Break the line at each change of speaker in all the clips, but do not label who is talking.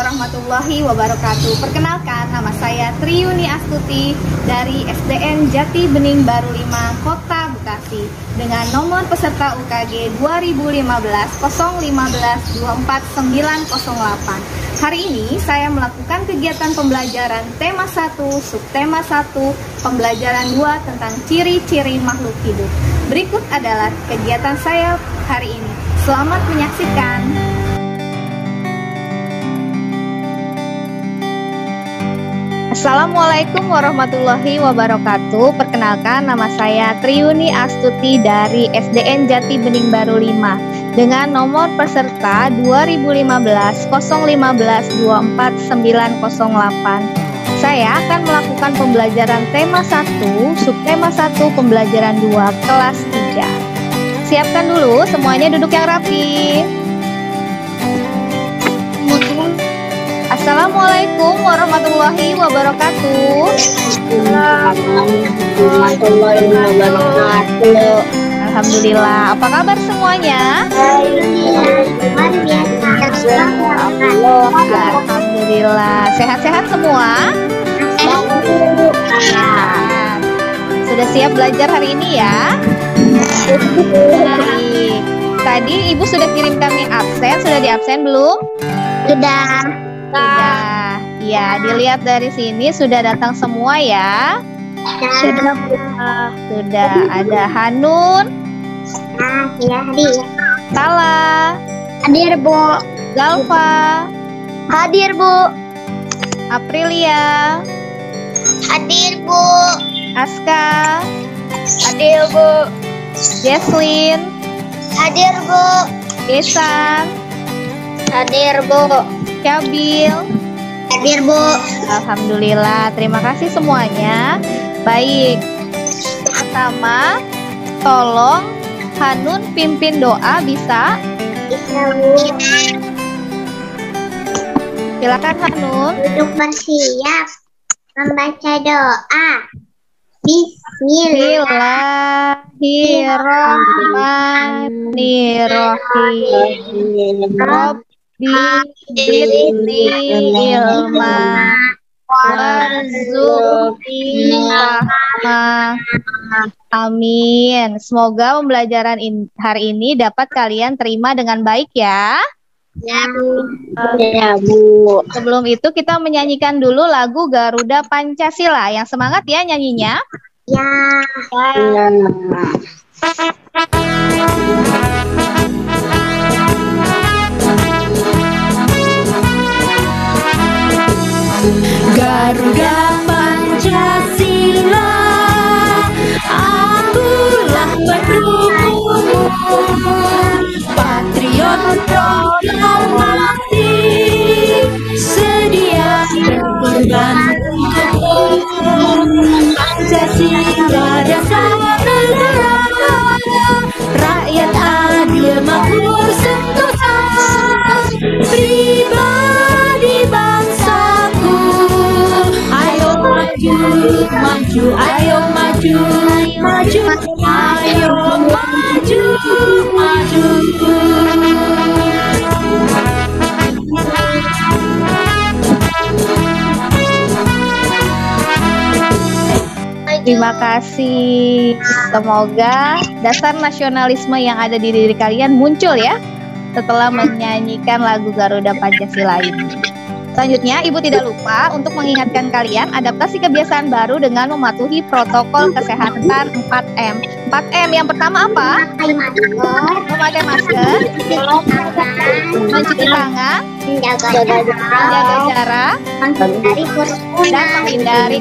warahmatullahi wabarakatuh. Perkenalkan, nama saya Triyuni Astuti dari SDN Jati Bening Baru 5, Kota Bekasi, dengan nomor peserta UKG 2015 015 24908. Hari ini saya melakukan kegiatan pembelajaran tema 1, subtema 1, pembelajaran 2 tentang ciri-ciri makhluk hidup. Berikut adalah kegiatan saya hari ini. Selamat menyaksikan. Assalamualaikum warahmatullahi wabarakatuh. Perkenalkan, nama saya Triyuni Astuti dari SDN Jati Bening Baru 5 dengan nomor peserta 2015 015 24908. Saya akan melakukan pembelajaran tema 1, subtema 1, pembelajaran 2, kelas 3. Siapkan dulu, semuanya duduk yang rapi. Assalamualaikum warahmatullahi wabarakatuh.
Warahmatullahi wabarakatuh.
Alhamdulillah. Apa kabar semuanya? Alhamdulillah. Sehat-sehat semua? Sudah siap belajar hari ini ya? Baik. Tadi Ibu sudah kirim kami absen. Sudah di absen belum?
Sudah.
Sudah. Ya, dilihat dari sini sudah datang semua ya. Sudah ada Hanun,
Ya, hadir.
Tala,
Hadir, Bu.
Zalfa,
Hadir, Bu.
Aprilia,
Hadir, Bu.
Aska,
Hadir, Bu.
Jesslyn,
Hadir, Bu.
Gesan,
Hadir, Bu.
Cabil.
Hadir, Bu.
Alhamdulillah, terima kasih semuanya. Baik, pertama tolong Hanun pimpin doa, bisa? Silakan Hanun.
Duduk bersiap. Membaca doa.
Bismillahirrahmanirrahim. Zidni ilma warzuqni rahmah. Amin. Semoga pembelajaran hari ini dapat kalian terima dengan baik ya.
Ya, Bu.
Ya, Bu. Sebelum itu kita menyanyikan dulu lagu Garuda Pancasila. Yang semangat ya nyanyinya.
Ya.
Garuda Pancasila, akulah pendukungmu, patriot proklamasi, sedia berkorban untukmu. Pancasila dasar negara, rakyat adil makmur sentosa, pribadi bangsaku. Ayo maju, maju, ayo maju, maju, ayo maju, maju.
Terima kasih. Semoga dasar nasionalisme yang ada di diri kalian muncul ya setelah menyanyikan lagu Garuda Pancasila ini. Selanjutnya, Ibu tidak lupa untuk mengingatkan kalian adaptasi kebiasaan baru dengan mematuhi protokol kesehatan 4M. 4M yang pertama apa? Memakai masker, mencuci tangan, menjaga jarak, dan menghindari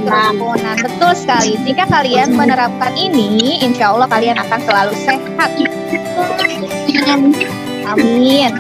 kerumunan. Betul sekali. Jika kalian menerapkan ini, insya Allah kalian akan selalu sehat. Amin.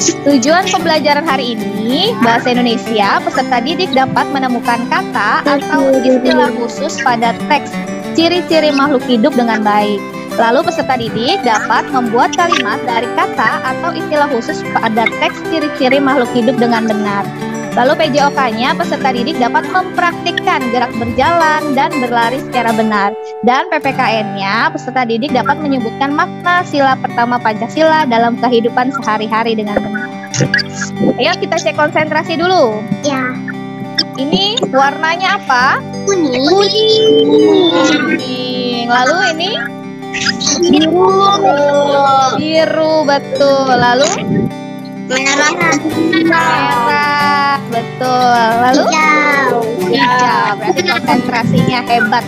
Tujuan pembelajaran hari ini, bahasa Indonesia, peserta didik dapat menemukan kata atau istilah khusus pada teks ciri-ciri makhluk hidup dengan baik. Lalu peserta didik dapat membuat kalimat dari kata atau istilah khusus pada teks ciri-ciri makhluk hidup dengan benar. Lalu PJOK-nya, peserta didik dapat mempraktikkan gerak berjalan dan berlari secara benar. Dan PPKN-nya, peserta didik dapat menyebutkan makna sila pertama Pancasila dalam kehidupan sehari-hari dengan benar. Ayo kita cek konsentrasi dulu.
Ya.
Ini warnanya apa?
Kuning.
Kuning. Lalu ini biru, betul. Lalu
Merah.
merah, betul. Lalu hijau. Berarti konsentrasinya hebat.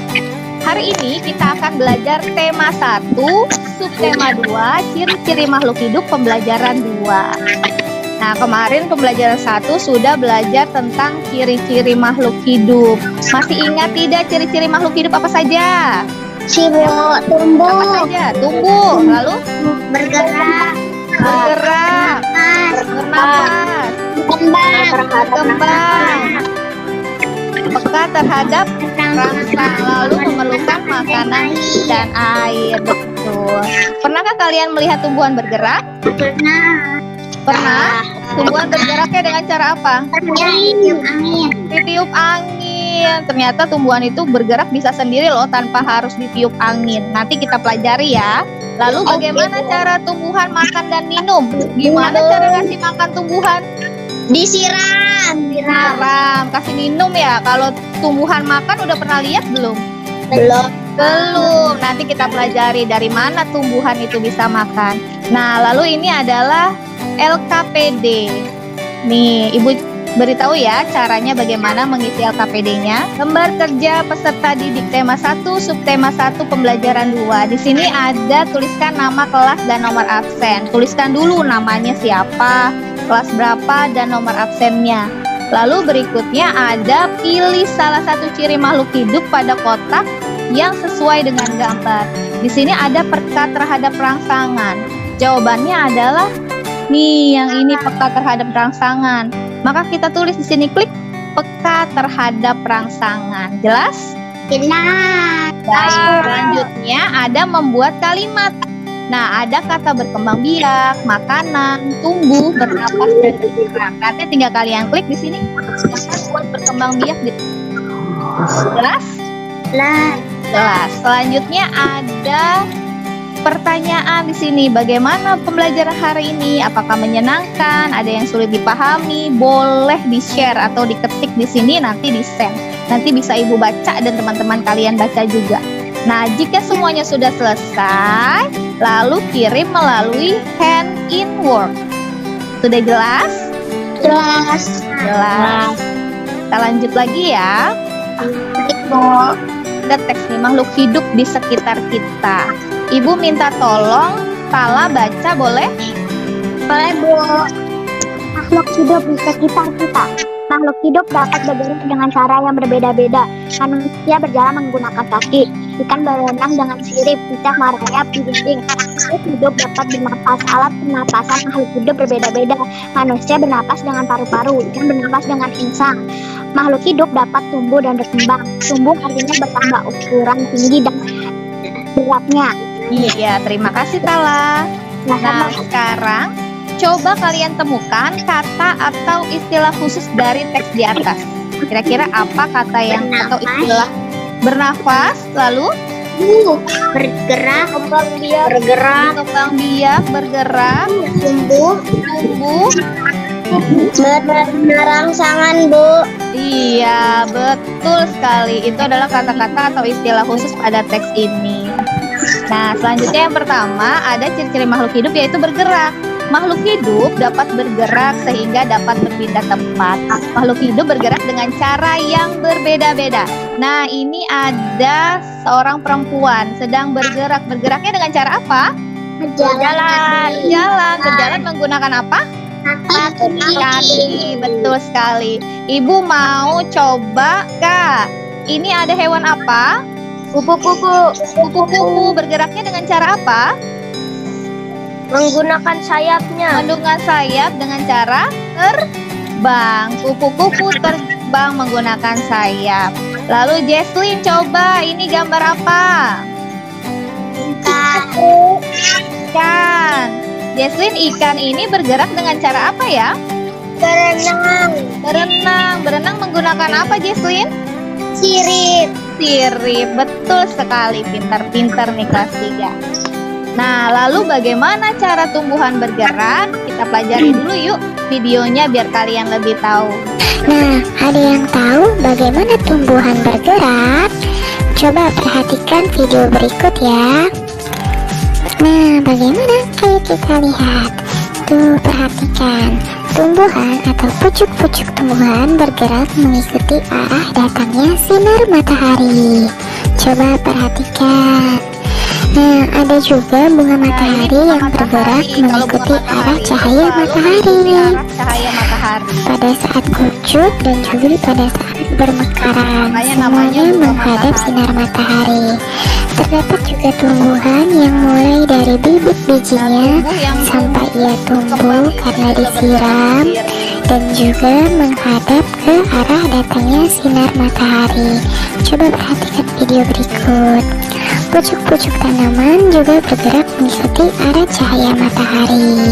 Hari ini kita akan belajar tema 1, subtema 2, ciri-ciri makhluk hidup pembelajaran 2. Nah, kemarin pembelajaran 1 sudah belajar tentang ciri-ciri makhluk hidup. Masih ingat tidak ciri-ciri makhluk hidup apa saja?
Tumbuh.
Apa saja? Tumbuh, lalu
Bergerak.
bergerak, bernafas, berkembang, peka terhadap rangsang, lalu memerlukan makanan dan air. Betul. Pernahkah kalian melihat tumbuhan bergerak? Pernah? Tumbuhan bergeraknya dengan cara apa?
Angin.
Ditiup angin. Ternyata tumbuhan itu bergerak bisa sendiri loh tanpa harus ditiup angin. Nanti kita pelajari ya. Lalu bagaimana cara tumbuhan makan dan minum? Gimana cara ngasih makan tumbuhan?
Disiram.
Siram, kasih minum ya. Kalau tumbuhan makan udah pernah lihat belum?
Belum.
Belum. Nanti kita pelajari dari mana tumbuhan itu bisa makan. Nah, lalu ini adalah LKPD. Nih, Ibu beritahu ya caranya bagaimana mengisi LKPD-nya. Lembar kerja peserta didik tema 1, subtema 1, pembelajaran 2. Di sini ada tuliskan nama kelas dan nomor absen. Tuliskan dulu namanya siapa, kelas berapa, dan nomor absennya. Lalu berikutnya ada pilih salah satu ciri makhluk hidup pada kotak yang sesuai dengan gambar. Di sini ada peka terhadap rangsangan. Jawabannya adalah nih, yang ini peka terhadap rangsangan. Maka kita tulis di sini, klik peka terhadap rangsangan. Jelas?
Jelas.
Baik, selanjutnya ada membuat kalimat. Nah, ada kata berkembang biak, makanan, tumbuh, bernapas, dan bergerak. Nanti tinggal kalian klik di sini. Buat berkembang biak. Jelas?
Jelas.
Jelas. Selanjutnya ada pertanyaan di sini. Bagaimana pembelajaran hari ini? Apakah menyenangkan? Ada yang sulit dipahami? Boleh di-share atau diketik di sini, nanti di-send. Nanti bisa Ibu baca dan teman-teman kalian baca juga. Nah, jika semuanya sudah selesai, lalu kirim melalui hand in work. Sudah jelas?
Jelas.
Jelas. Kita lanjut lagi ya. Ada teks nih, makhluk hidup di sekitar kita. Ibu minta tolong Tala baca, boleh?
Boleh, Bu. Makhluk hidup di sekitar kita. Makhluk hidup dapat bergerak dengan cara yang berbeda-beda. Manusia berjalan menggunakan kaki. Ikan berenang dengan sirip. Cicak merayap di dinding. Makhluk hidup dapat bernapas. Alat pernapasan makhluk hidup berbeda-beda. Manusia bernapas dengan paru-paru. Ikan bernapas dengan insang. Makhluk hidup dapat tumbuh dan berkembang. Tumbuh artinya bertambah ukuran, tinggi, dan beratnya.
Iya, terima kasih Tala. Nah, sekarang coba kalian temukan kata atau istilah khusus dari teks di atas. Kira-kira apa kata yang atau istilah? Bernafas, lalu
Bergerak.
kembang biak, bergerak,
Tumbuh.
tumbuh.
Merangsangan, Bu.
Iya, betul sekali. Itu adalah kata-kata atau istilah khusus pada teks ini. Nah, selanjutnya yang pertama ada ciri-ciri makhluk hidup, yaitu bergerak. Makhluk hidup dapat bergerak sehingga dapat berpindah tempat. Makhluk hidup bergerak dengan cara yang berbeda-beda. Nah, ini ada seorang perempuan sedang bergerak. Bergeraknya dengan cara apa? Berjalan menggunakan apa? Kaki. Betul sekali. Ibu mau coba, Kak. Ini ada hewan apa? Kupu-kupu. Kupu-kupu bergeraknya dengan cara apa?
Menggunakan sayapnya.
Menggunakan sayap dengan cara terbang. Kupu-kupu terbang menggunakan sayap. Lalu Jesslyn, coba ini gambar apa? Ikan. Jesslyn, ikan ini bergerak dengan cara apa ya? Berenang menggunakan apa, Jesslyn?
Sirip.
Betul sekali, pintar-pintar nih kelas 3. Nah, lalu bagaimana cara tumbuhan bergerak? Kita pelajari dulu yuk videonya biar kalian lebih tahu.
Nah, ada yang tahu bagaimana tumbuhan bergerak? Coba perhatikan video berikut ya. Nah, bagaimana? Ayo kita lihat. Tuh, perhatikan. Tumbuhan atau pucuk-pucuk tumbuhan bergerak mengikuti arah datangnya sinar matahari. Coba perhatikan. Nah, ada juga bunga matahari yang bergerak mengikuti arah cahaya matahari. Pada saat kucuk dan juga pada saat bermekaran, semuanya menghadap sinar matahari. Terdapat juga tumbuhan yang mulai dari bibit bijinya sampai ia tumbuh karena disiram dan juga menghadap ke arah datangnya sinar matahari. Coba perhatikan video berikut. Pucuk-pucuk tanaman juga bergerak mengikuti arah cahaya matahari.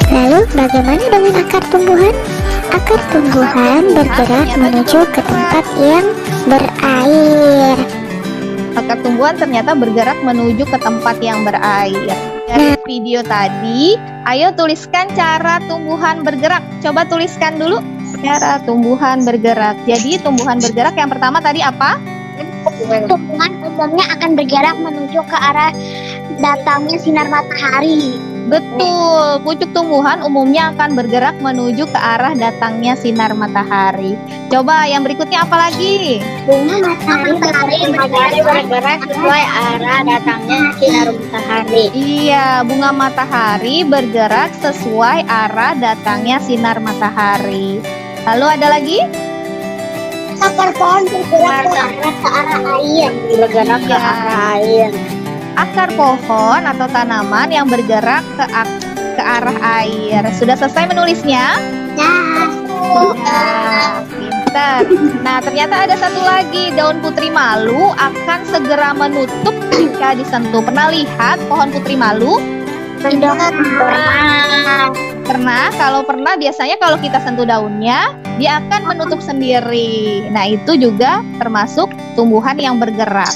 Lalu bagaimana dengan akar tumbuhan? Akar tumbuhan bergerak menuju ke tempat yang berair.
Akar tumbuhan ternyata bergerak menuju ke tempat yang berair. Dari video tadi, ayo tuliskan cara tumbuhan bergerak. Coba tuliskan dulu cara tumbuhan bergerak. Jadi tumbuhan bergerak yang pertama tadi apa?
Tumbuhan umumnya akan bergerak menuju ke arah datangnya sinar matahari.
Betul, pucuk tumbuhan umumnya akan bergerak menuju ke arah datangnya sinar matahari. Coba yang berikutnya apa lagi?
Bunga matahari bergerak sesuai arah datangnya sinar matahari.
Iya, bunga matahari bergerak sesuai arah datangnya sinar matahari. Lalu ada lagi?
Akar pohon bergerak ke arah air. Bergerak ke arah air.
Akar pohon atau tanaman yang bergerak ke arah air. Sudah selesai menulisnya?
Ya.
Ya, pintar. Nah, ternyata ada satu lagi. Daun putri malu akan segera menutup jika disentuh. Pernah lihat pohon putri malu? Pernah. Kalau pernah, biasanya kalau kita sentuh daunnya, dia akan menutup sendiri. Nah, itu juga termasuk tumbuhan yang bergerak.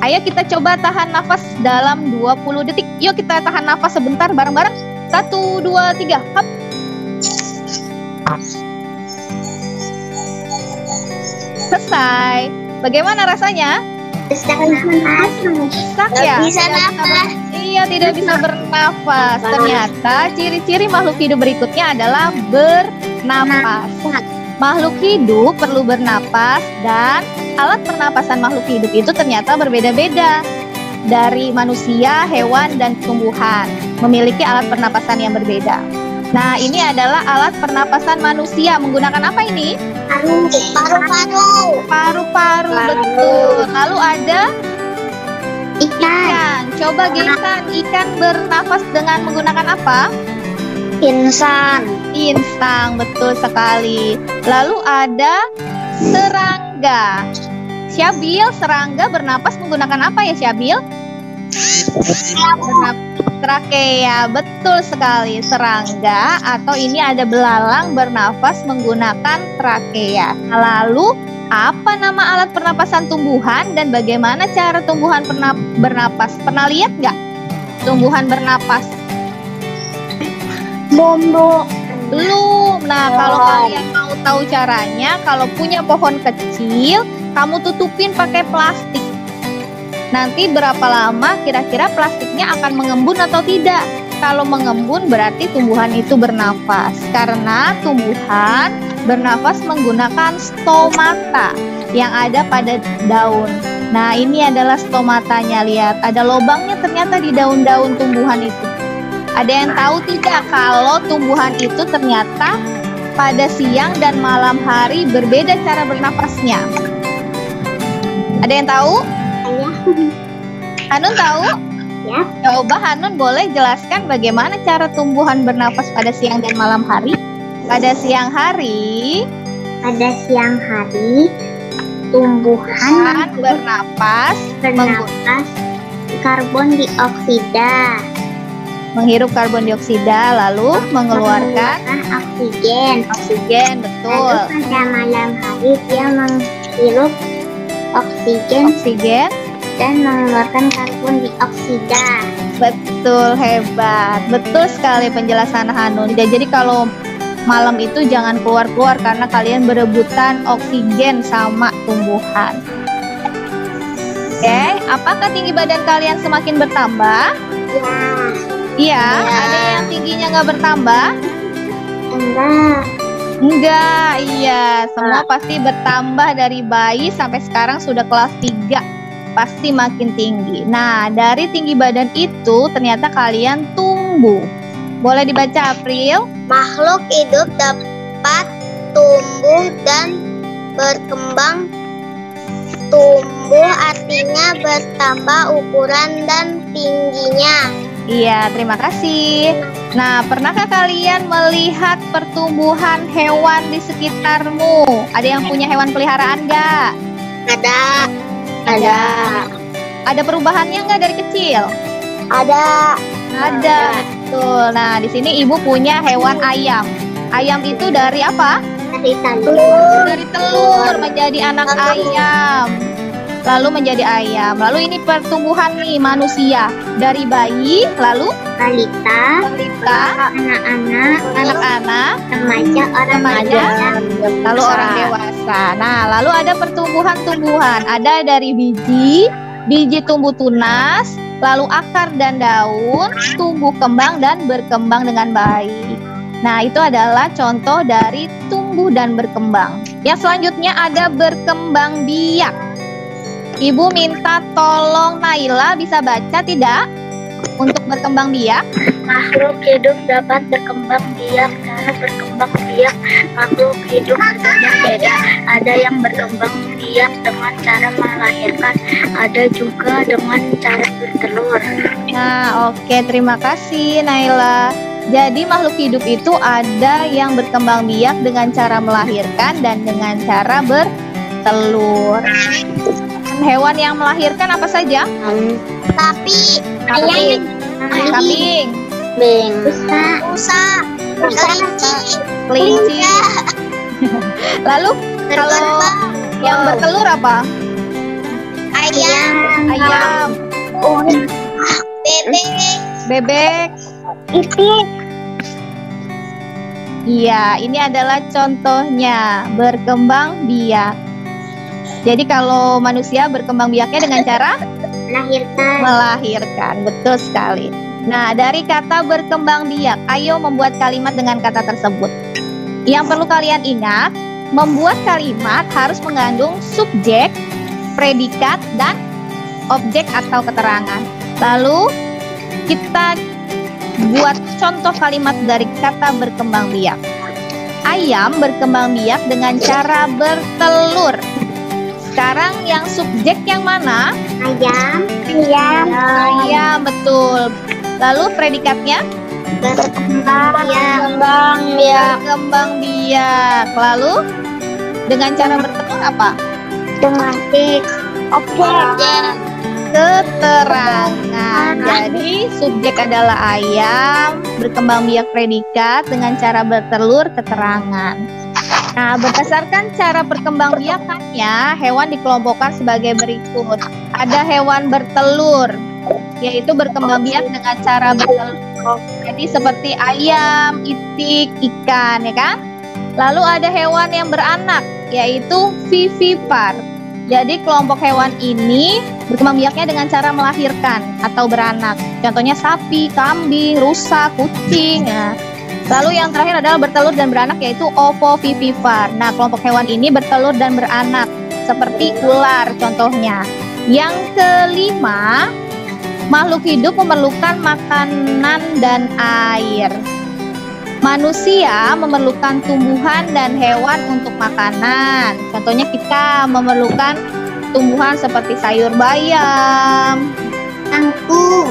Ayo kita coba tahan nafas dalam 20 detik. Yuk kita tahan nafas sebentar bareng-bareng. 1, 2, 3. Hop. Selesai. Bagaimana rasanya?
Sesak
ya?
Bisa nafas.
Iya, tidak bisa bernafas. Ternyata ciri-ciri makhluk hidup berikutnya adalah bernapas. Makhluk hidup perlu bernapas dan alat pernapasan makhluk hidup itu ternyata berbeda-beda. Dari manusia, hewan, dan tumbuhan memiliki alat pernapasan yang berbeda. Nah, ini adalah alat pernapasan manusia. Menggunakan apa ini?
Paru-paru.
Paru-paru, betul. Lalu ada
Ikan.
Coba Gesan, ikan bernafas dengan menggunakan apa?
Insang.
Insang, betul sekali. Lalu ada serangga. Syabil, serangga bernapas menggunakan apa ya Syabil? Trakea, betul sekali. Serangga atau ini ada belalang bernafas menggunakan trakea. Lalu apa nama alat pernapasan tumbuhan dan bagaimana cara tumbuhan bernapas? Pernah lihat nggak tumbuhan bernapas?
Bombo.
Belum. Nah, kalau kalian mau tahu caranya, kalau punya pohon kecil, kamu tutupin pakai plastik. Nanti berapa lama kira-kira plastiknya akan mengembun atau tidak? Kalau mengembun berarti tumbuhan itu bernafas. Karena tumbuhan bernafas menggunakan stomata yang ada pada daun. Nah, ini adalah stomatanya, lihat. Ada lubangnya ternyata di daun-daun tumbuhan itu. Ada yang tahu tidak kalau tumbuhan itu ternyata pada siang dan malam hari berbeda cara bernafasnya? Ada yang tahu? Hanun tahu?
Ya.
Coba Hanun boleh jelaskan bagaimana cara tumbuhan bernafas pada siang dan malam hari? Pada siang hari tumbuhan bernapas
karbon dioksida,
menghirup karbon dioksida lalu mengeluarkan oksigen, betul.
Lalu pada malam hari dia menghirup oksigen dan mengeluarkan karbon dioksida.
Betul, hebat. Betul sekali penjelasan Hanun. Jadi kalau malam itu jangan keluar-keluar karena kalian berebutan oksigen sama tumbuhan. Oke, apakah tinggi badan kalian semakin bertambah? Iya, ada yang tingginya nggak bertambah? Enggak, iya. Semua pasti bertambah dari bayi sampai sekarang sudah kelas 3. Pasti makin tinggi. Nah, dari tinggi badan itu ternyata kalian tumbuh. Boleh dibaca, April?
Makhluk hidup dapat tumbuh dan berkembang. Tumbuh artinya bertambah ukuran dan tingginya.
Iya, terima kasih. Nah, pernahkah kalian melihat pertumbuhan hewan di sekitarmu? Ada yang punya hewan peliharaan nggak?
Ada.
Ada perubahannya nggak dari kecil?
Ada.
Ada, betul. Nah, di sini ibu punya hewan ayam. Ayam itu dari apa?
Dari telur.
Dari telur menjadi anak ayam. Lalu menjadi ayam. Lalu ini pertumbuhan nih manusia. Dari bayi, lalu
Balita.
anak-anak,
Remaja,
remaja, lalu orang dewasa. Nah, lalu ada pertumbuhan-tumbuhan. Ada dari biji tumbuh tunas, lalu akar dan daun, tumbuh kembang dan berkembang dengan baik. Nah, itu adalah contoh dari tumbuh dan berkembang. Yang selanjutnya ada berkembang biak. Ibu minta tolong Naila bisa baca tidak? Untuk berkembang biak.
Makhluk hidup dapat berkembang biak. Cara berkembang biak makhluk hidup berbeda-beda. Ada yang berkembang biak dengan cara melahirkan, ada juga dengan cara bertelur.
Nah, oke, terima kasih Naila. Jadi makhluk hidup itu ada yang berkembang biak dengan cara melahirkan dan dengan cara bertelur. Hewan yang melahirkan apa saja?
Sapi,
Kambing,
rusa,
kelinci. Lalu kalau yang bertelur apa? Ayam, bebek.
itik.
Iya, ini adalah contohnya berkembang biak. Jadi kalau manusia berkembang biaknya dengan cara melahirkan. Betul sekali. Nah, dari kata berkembang biak, ayo membuat kalimat dengan kata tersebut. Yang perlu kalian ingat, membuat kalimat harus mengandung subjek, predikat, dan objek atau keterangan. Lalu kita buat contoh kalimat dari kata berkembang biak. Ayam berkembang biak dengan cara bertelur. Sekarang yang subjek yang mana?
Ayam.
Ayam, betul. Lalu predikatnya?
Berkembang
biak. Lalu dengan cara bertelur apa?
dengan objek.
Keterangan. Jadi subjek adalah ayam, berkembang biak predikat, dengan cara bertelur keterangan. Nah, berdasarkan cara perkembangbiakannya, hewan dikelompokkan sebagai berikut. Ada hewan bertelur, yaitu berkembang biak dengan cara bertelur. Jadi seperti ayam, itik, ikan, ya kan? Lalu ada hewan yang beranak, yaitu vivipar. Jadi kelompok hewan ini berkembang biaknya dengan cara melahirkan atau beranak. Contohnya sapi, kambing, rusa, kucing. Nah, lalu yang terakhir adalah bertelur dan beranak, yaitu ovovivipar. Nah, kelompok hewan ini bertelur dan beranak seperti ular contohnya. Yang kelima, makhluk hidup memerlukan makanan dan air. Manusia memerlukan tumbuhan dan hewan untuk makanan. Contohnya kita memerlukan tumbuhan seperti sayur bayam,
Kangkung.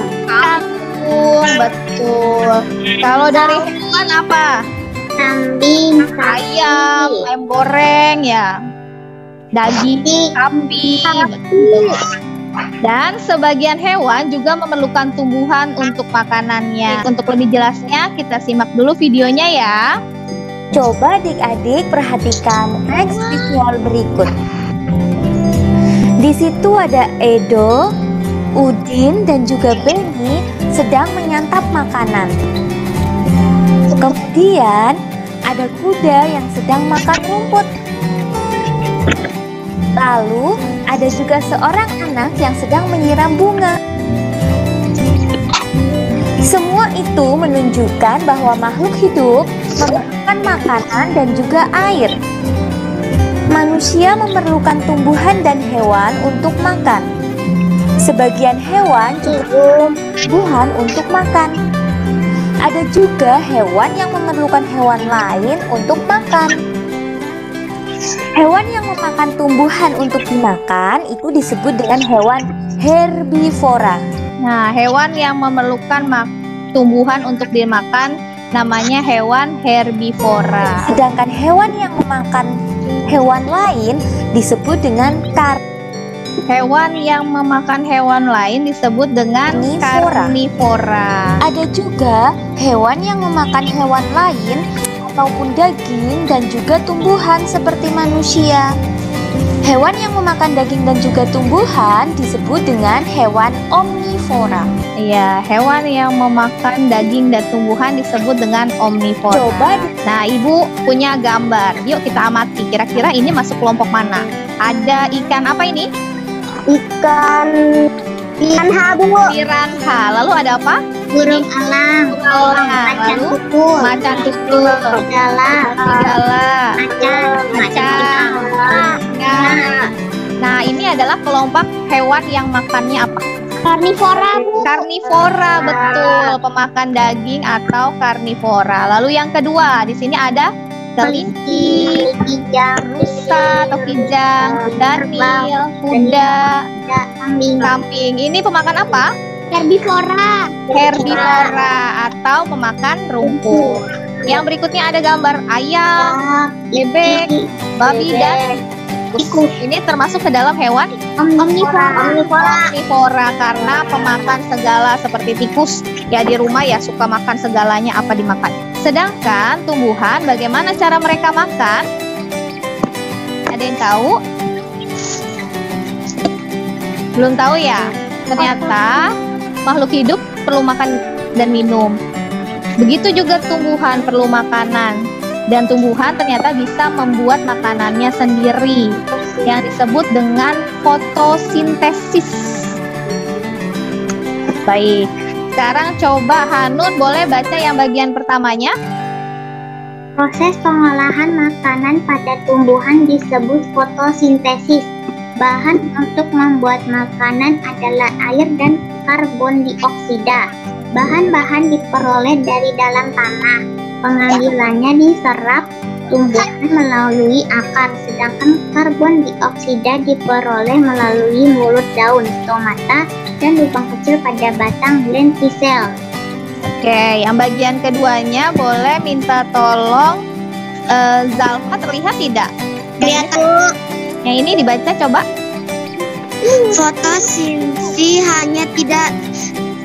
betul. Kalau dari hewan apa?
Kambing.
Ayam goreng ya, daging kambing, betul. Dan sebagian hewan juga memerlukan tumbuhan untuk makanannya. Untuk lebih jelasnya kita simak dulu videonya ya.
Coba adik-adik perhatikan teks visual berikut. Di situ ada Edo, Udin, dan juga Beni sedang menyantap makanan. Kemudian ada kuda yang sedang makan rumput. Lalu ada juga seorang anak yang sedang menyiram bunga. Semua itu menunjukkan bahwa makhluk hidup memerlukan makanan dan juga air. Manusia memerlukan tumbuhan dan hewan untuk makan. Sebagian hewan juga tumbuhan untuk makan. Ada juga hewan yang memerlukan hewan lain untuk makan. Hewan yang memakan tumbuhan untuk dimakan itu disebut dengan hewan herbivora.
Nah, hewan yang memerlukan tumbuhan untuk dimakan namanya hewan herbivora.
Sedangkan hewan yang memakan hewan lain disebut dengan
Hewan yang memakan hewan lain disebut dengan karnivora.
Ada juga hewan yang memakan hewan lain ataupun daging dan juga tumbuhan seperti manusia. Hewan yang memakan daging dan juga tumbuhan disebut dengan hewan omnivora.
Iya, hewan yang memakan daging dan tumbuhan disebut dengan omnivora.
Coba.
Nah, Ibu punya gambar. Yuk kita amati. Kira-kira ini masuk kelompok mana? Ada ikan apa ini?
Ikan piranha, Bu.
Piranha. Lalu ada apa?
Burung elang.
Lalu macan tutul. Serigala. Macan. Nah, ini adalah kelompok hewan yang makannya apa?
Karnivora, Bu.
Karnivora, betul. Pemakan daging atau karnivora. Lalu yang kedua, di sini ada kelinci, rusa atau kijang, danil, kuda, kambing. Ini pemakan apa?
Herbivora.
Herbivora atau pemakan rumput. Yang berikutnya ada gambar ayam, bebek, babi, dan tikus. Ini termasuk ke dalam hewan omnivora karena pemakan segala seperti tikus. Ya di rumah ya suka makan segalanya apa dimakan. Sedangkan tumbuhan bagaimana cara mereka makan? Ada yang tahu? Belum tahu ya? Ternyata makhluk hidup perlu makan dan minum. Begitu juga tumbuhan perlu makanan. Dan tumbuhan ternyata bisa membuat makanannya sendiri yang disebut dengan fotosintesis. Baik, sekarang coba Hanun boleh baca yang bagian pertamanya?
Proses pengolahan makanan pada tumbuhan disebut fotosintesis. Bahan untuk membuat makanan adalah air dan karbon dioksida. Bahan-bahan diperoleh dari dalam tanah. Pengambilannya diserap tumbuhan melalui akar, sedangkan karbon dioksida diperoleh melalui mulut daun, stomata, dan lubang kecil pada batang lentisel.
Oke, yang bagian keduanya boleh minta tolong Zalfa, terlihat tidak?
Kelihatan.
Yang ini dibaca coba.
Fotosintesis hanya tidak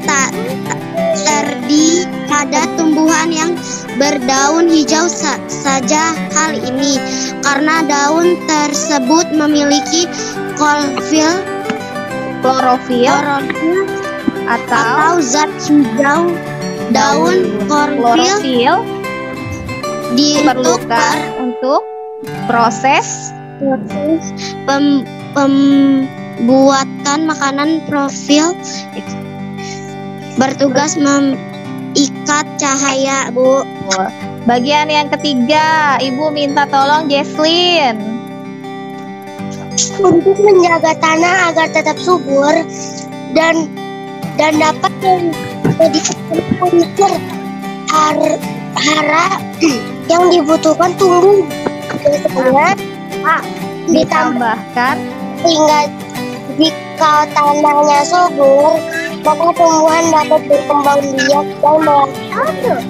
terjadi pada tumbuhan yang berdaun hijau saja hal ini karena daun tersebut memiliki klorofil atau zat hijau. Daun klorofil
diperlukan untuk proses
pembuatan makanan. Klorofil bertugas mengikat cahaya, Bu.
Bagian yang ketiga, Ibu minta tolong Jesslyn.
Untuk menjaga tanah agar tetap subur dan dapat menjadikan unsur hara yang dibutuhkan tumbuh. Biasanya
ditambahkan
sehingga jika tanahnya subur, maka tumbuhan dapat berkembang biak dan menghasilkan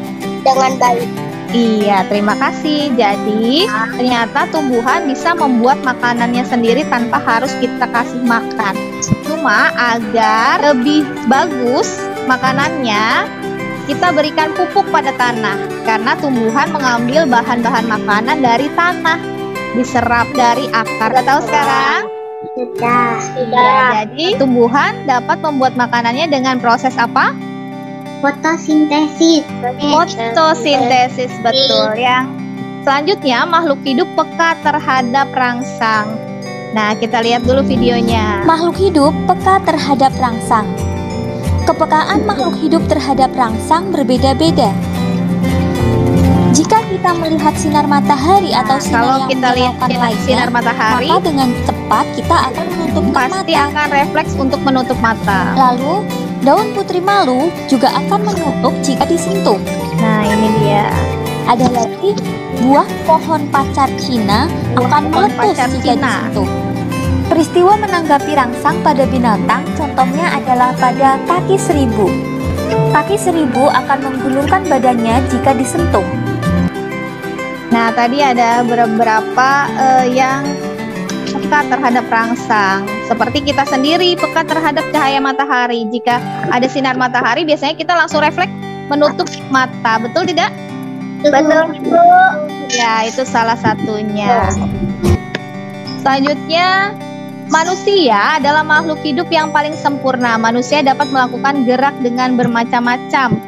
dengan baik.
Iya, terima kasih. Jadi, ternyata tumbuhan bisa membuat makanannya sendiri tanpa harus kita kasih makan. Cuma agar lebih bagus makanannya, kita berikan pupuk pada tanah. Karena tumbuhan mengambil bahan-bahan makanan dari tanah, diserap dari akar. Udah tahu sekarang?
Sudah.
Ya, jadi tumbuhan dapat membuat makanannya dengan proses apa?
Fotosintesis.
Fotosintesis, betul. Yang selanjutnya, makhluk hidup peka terhadap rangsang. Nah, kita lihat dulu videonya.
Makhluk hidup peka terhadap rangsang. Kepekaan makhluk hidup terhadap rangsang berbeda-beda. Jika kita melihat sinar matahari atau sinar
Kalau
yang
kita lihat
menyalakan lainnya,
sinar matahari,
maka dengan cepat kita akan menutupkan
pasti
mata.
akan refleks untuk menutup mata.
Lalu, daun putri malu juga akan mengutuk jika disentuh.
Nah, ini dia.
Ada lagi, buah pohon pacar Cina akan
pohon
meletus
pacar
jika
Cina.
disentuh. Peristiwa menanggapi rangsang pada binatang contohnya adalah pada kaki seribu. Kaki seribu akan menggulungkan badannya jika disentuh.
Nah, tadi ada beberapa yang peka terhadap rangsang. Seperti kita sendiri peka terhadap cahaya matahari. Jika ada sinar matahari, biasanya kita langsung refleks menutup mata. Betul tidak?
Betul.
Ya, itu salah satunya. Selanjutnya, manusia adalah makhluk hidup yang paling sempurna. Manusia dapat melakukan gerak dengan bermacam-macam.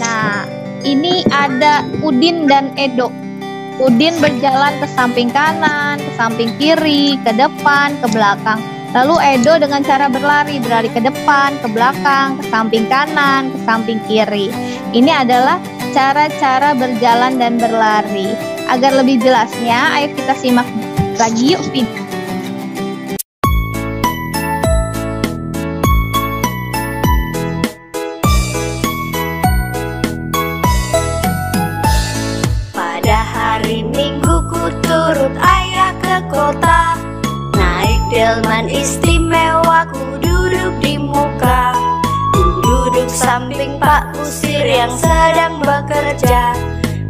Nah, ini ada Udin dan Edo. Udin berjalan ke samping kanan, ke samping kiri, ke depan, ke belakang. Lalu Edo dengan cara berlari ke depan, ke belakang, ke samping kanan, ke samping kiri. Ini adalah cara-cara berjalan dan berlari. Agar lebih jelasnya, ayo kita simak lagi yuk video.
Pada hari Minggu ku turut ayah ke kota, naik delman istimewa ku duduk di muka. Ku duduk samping Pak Kusir yang sedang bekerja,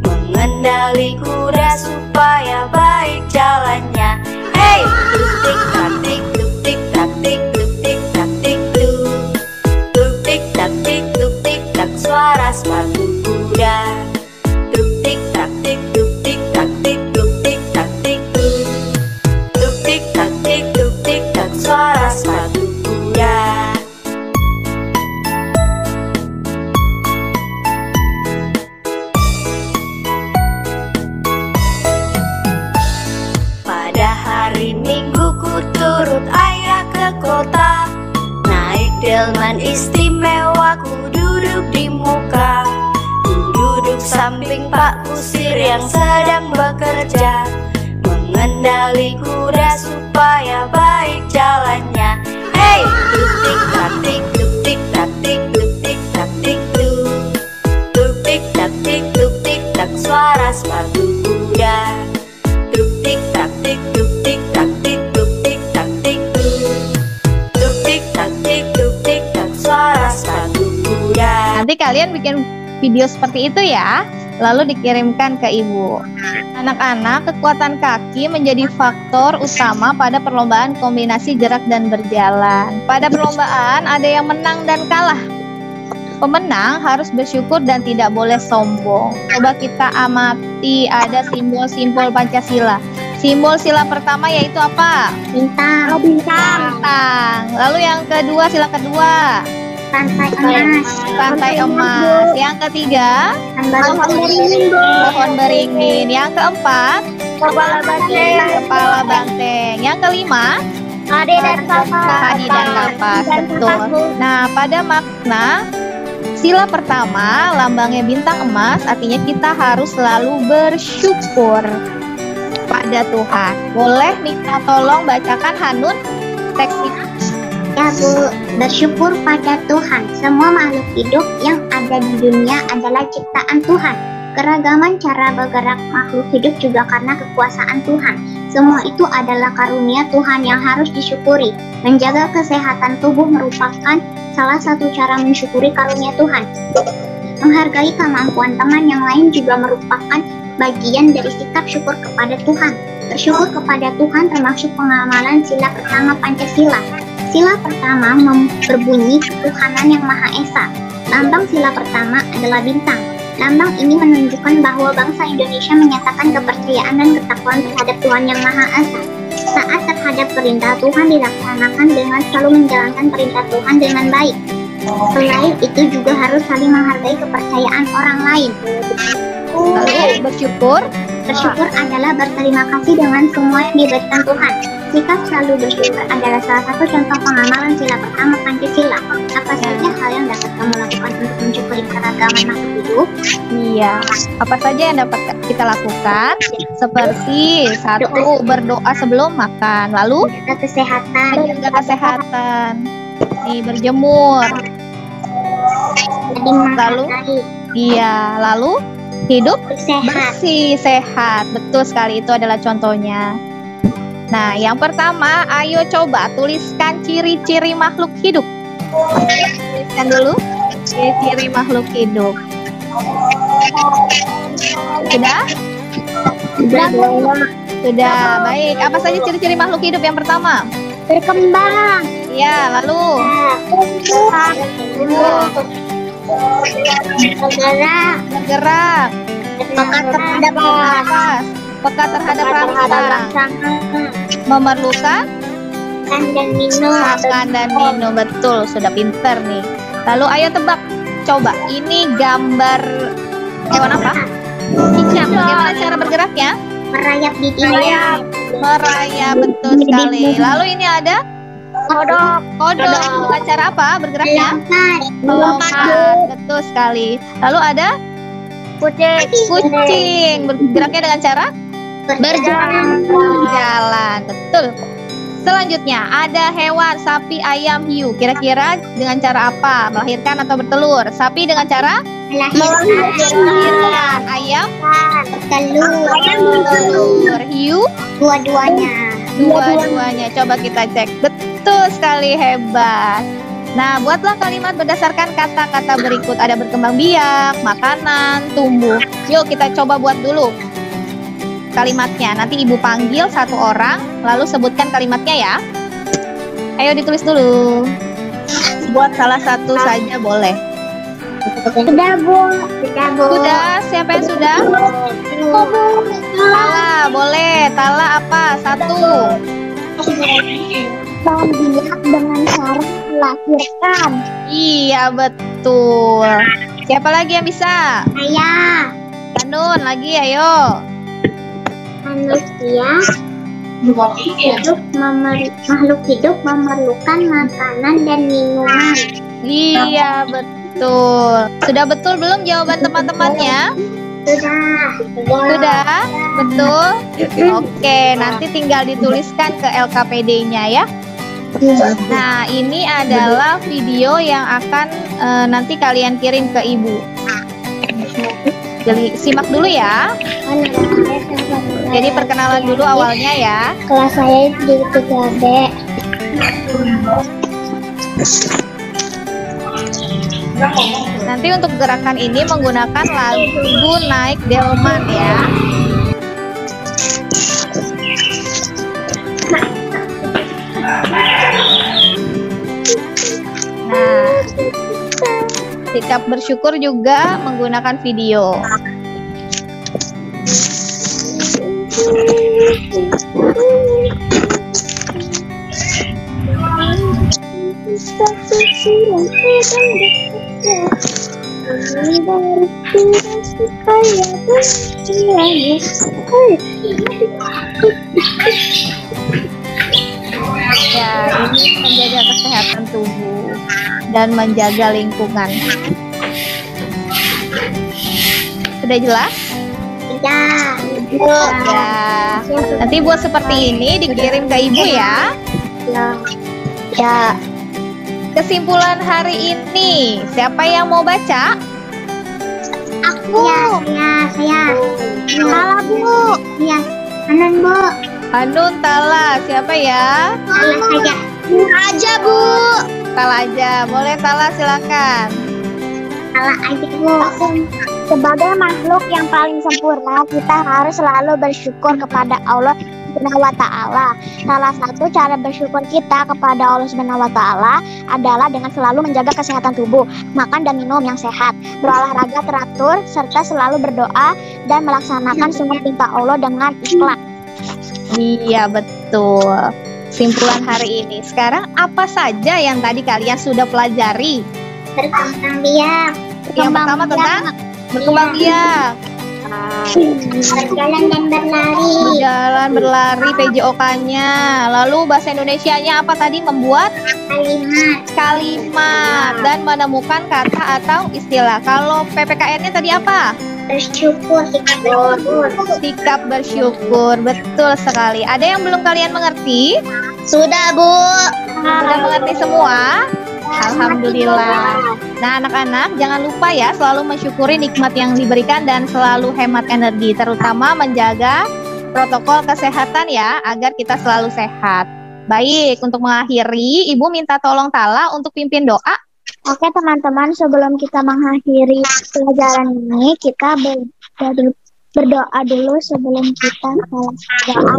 mengendali kuda supaya baik jalannya. Hey, tuk-tik tak-tik, tuk-tik tak-tik, tuk-tik tak-tik tuk. Tuk-tik tak-tik, tuk-tik tak, suara sepatu kuda. Tuk-tik tak-tik, tuk-tik tak-tik, tuk-tik tak-tik tuk. Tuk-tik tak-tik, tuk-tik tak, suara sepatu kuda. Pada hari Minggu ku turut ayah ke kota, naik delman istimewa ku duduk di muka. Ku duduk samping Pak Kusir yang sedang bekerja, mengendali kuda supaya baik jalannya. Hey, tuk-tik tak-tik, tuk-tik tak-tik, tuk-tik tak-tik tuk. Tuk-tik tak-tik, tuk-tik tak, suara sepatu kuda. Tuk-tik tak-tik, tuk-tik tak-tik, tuk-tik tak-tik tuk. Tuk-tik tak-tik, tuk-tik tak, suara sepatu kuda.
Nanti kalian bikin video seperti itu ya, lalu dikirimkan ke ibu. Anak-anak, kekuatan kaki menjadi faktor utama pada perlombaan kombinasi gerak dan berjalan. Pada perlombaan ada yang menang dan kalah. Pemenang harus bersyukur dan tidak boleh sombong. Coba kita amati, ada simbol-simbol Pancasila. Simbol sila pertama yaitu apa?
Bintang.
Bintang. Lalu yang kedua, sila kedua,
Pantai emas.
pantai emas. Yang ketiga, pohon beringin. Yang keempat,
Kepala banteng.
kepala banteng. Yang kelima,
Ade dan kapas.
tadi dan kapas. Betul. Nah, pada makna sila pertama, lambangnya bintang emas, artinya kita harus selalu bersyukur pada Tuhan. Boleh minta tolong bacakan Hanun teks ini?
Ya Bu, bersyukur pada Tuhan. Semua makhluk hidup yang ada di dunia adalah ciptaan Tuhan. Keragaman cara bergerak makhluk hidup juga karena kekuasaan Tuhan. Semua itu adalah karunia Tuhan yang harus disyukuri. Menjaga kesehatan tubuh merupakan salah satu cara mensyukuri karunia Tuhan. Menghargai kemampuan teman yang lain juga merupakan bagian dari sikap syukur kepada Tuhan. Bersyukur kepada Tuhan termasuk pengamalan sila pertama Pancasila. Sila pertama berbunyi ketuhanan yang Maha Esa. Lambang sila pertama adalah bintang. Lambang ini menunjukkan bahwa bangsa Indonesia menyatakan kepercayaan dan ketakwaan terhadap Tuhan yang Maha Esa. Saat terhadap perintah Tuhan dilaksanakan dengan selalu menjalankan perintah Tuhan dengan baik. Selain itu juga harus saling menghargai kepercayaan orang lain.
Lalu bersyukur.
Bersyukur adalah berterima kasih dengan semua yang diberikan Tuhan. Sikap selalu bersyukur adalah salah satu contoh pengamalan sila pertama Pancasila. Apa saja hal yang dapat kamu lakukan untuk mensyukuri keragaman makhluk hidup?
Iya. Apa saja yang dapat kita lakukan? Seperti satu, berdoa sebelum makan. Lalu
Menjaga kesehatan,
menjaga kesehatan. Nih, berjemur.
saling
Lalu?
menghargai,
Iya. Lalu hidup
sehat.
bersih, sehat. Betul sekali, itu adalah contohnya. Nah, yang pertama, ayo coba tuliskan ciri-ciri makhluk hidup. Tuliskan dulu ciri-ciri makhluk hidup. Sudah? Sudah, baik. Apa saja ciri-ciri makhluk hidup yang pertama?
Berkembang,
Ya, lalu
bergerak,
bergerak,
peka terhadap
nafas, peka terhadap rasa, memerlukan
makan dan minum.
makan dan minum. Betul, sudah pinter nih. Lalu ayo tebak, coba ini gambar hewan apa? Cicak. Bagaimana cara bergeraknya?
Merayap di tindak.
Merayap, betul sekali. Lalu ini ada
Kodok,
kodok. Dengan cara apa bergeraknya? Melompat, betul sekali. Lalu ada kucing. Bergeraknya dengan cara berjalan, betul. Selanjutnya ada hewan sapi, ayam, hiu. Kira-kira dengan cara apa? Melahirkan atau bertelur? Sapi dengan cara melahirkan, ayam bertelur, hiu
dua-duanya.
dua-duanya. Coba kita cek. Betul sekali, hebat. Nah, buatlah kalimat berdasarkan kata-kata berikut. Ada berkembang biak, makanan, tumbuh. Yuk kita coba buat dulu kalimatnya. Nanti ibu panggil satu orang, lalu sebutkan kalimatnya ya. Ayo ditulis dulu. Buat salah satu saja boleh.
Sudah, Bu.
Sudah, siapa yang sudah? Tala, boleh. Tala apa? Satu.
Berkembang biak dengan cara melahirkan.
Iya, betul. Siapa lagi yang bisa?
Saya
Kanun lagi, ayo.
manusia makhluk hidup memerlukan makanan dan minuman.
Iya, betul. Sudah betul belum jawaban teman-temannya? Sudah? Betul? Oke, nanti tinggal dituliskan ke LKPD-nya ya. Nah, ini adalah video yang akan nanti kalian kirim ke ibu. Jadi simak dulu ya. Jadi perkenalan dulu awalnya ya.
Kelas saya di 3B.
Nanti untuk gerakan ini menggunakan lagu Naik Delman ya. Nah, sikap bersyukur juga menggunakan video. Ya, ini menjaga kesehatan tubuh dan menjaga lingkungan. Sudah jelas?
Ya.
Ya. Nanti buat seperti ini dikirim ke ibu ya. Ya. Kesimpulan hari ini, siapa yang mau baca?
Aku. Saya. Salah, Bu. Ya. Kanan, Bu.
Hanun, Tala, siapa ya?
Salah saja.
Aja, Bu. Tala aja, boleh Tala silakan.
Salah aja, Bu. Sebagai makhluk yang paling sempurna, kita harus selalu bersyukur kepada Allah Subhanahu wa Ta'ala. Salah satu cara bersyukur kita kepada Allah Subhanahu wa Ta'ala adalah dengan selalu menjaga kesehatan tubuh, makan dan minum yang sehat, berolahraga teratur, serta selalu berdoa dan melaksanakan semua perintah Allah dengan ikhlas.
Iya, betul. kesimpulan hari ini. Sekarang apa saja yang tadi kalian sudah pelajari?
Berkembang biak.
Yang pertama tentang berkembang biak.
Berjalan dan berlari.
Berjalan, berlari, PJOK-nya. Lalu bahasa Indonesianya apa tadi? Membuat kalimat dan menemukan kata atau istilah. Kalau PPKN-nya tadi apa?
Bersyukur, sikap bersyukur.
Sikap bersyukur. Betul sekali. Ada yang belum kalian mengerti?
Sudah, Bu.
Sudah mengerti semua? Alhamdulillah. Nah, anak-anak jangan lupa ya selalu mensyukuri nikmat yang diberikan dan selalu hemat energi, terutama menjaga protokol kesehatan ya, agar kita selalu sehat. Baik, untuk mengakhiri, Ibu minta tolong Tala untuk pimpin doa.
Oke teman-teman, sebelum kita mengakhiri pelajaran ini, kita berdoa dulu sebelum kita berdoa.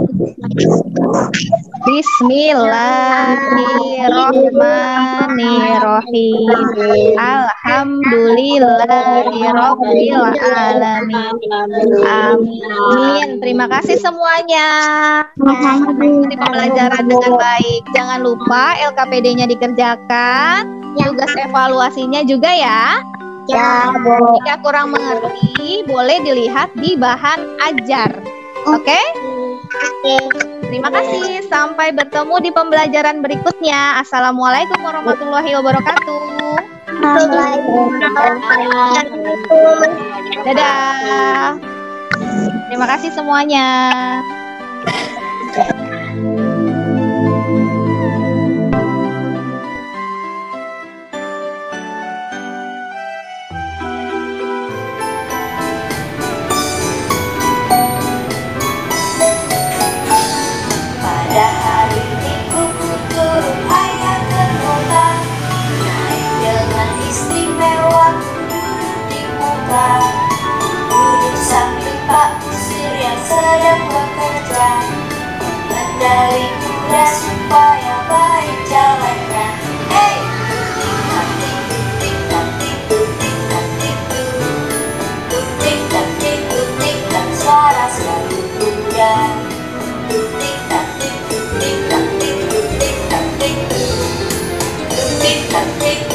Bismillahirrahmanirrahim. Alhamdulillahirabbil alamin. Amin. Terima kasih semuanya. Mengikuti pembelajaran dengan baik. Jangan lupa LKPD-nya dikerjakan. Tugas evaluasinya juga ya.
Ya,
Jika kurang mengerti, boleh dilihat di bahan ajar. Oke? Terima kasih. Sampai bertemu di pembelajaran berikutnya. Assalamualaikum warahmatullahi wabarakatuh. Dadah. Terima kasih semuanya.
Pada hari Minggu ku turun ayah ke kota, naik dengan istimewa duduk di muka, duduk samping Pak Kusir yang sedang bekerja, mengendari kuda supaya baik jalannya. Hey, tutik tatik tutik tatik tutik tatik tutik tak suara selalu kuda. Tutik tatik tutik tatik tutik tatik tutik tatik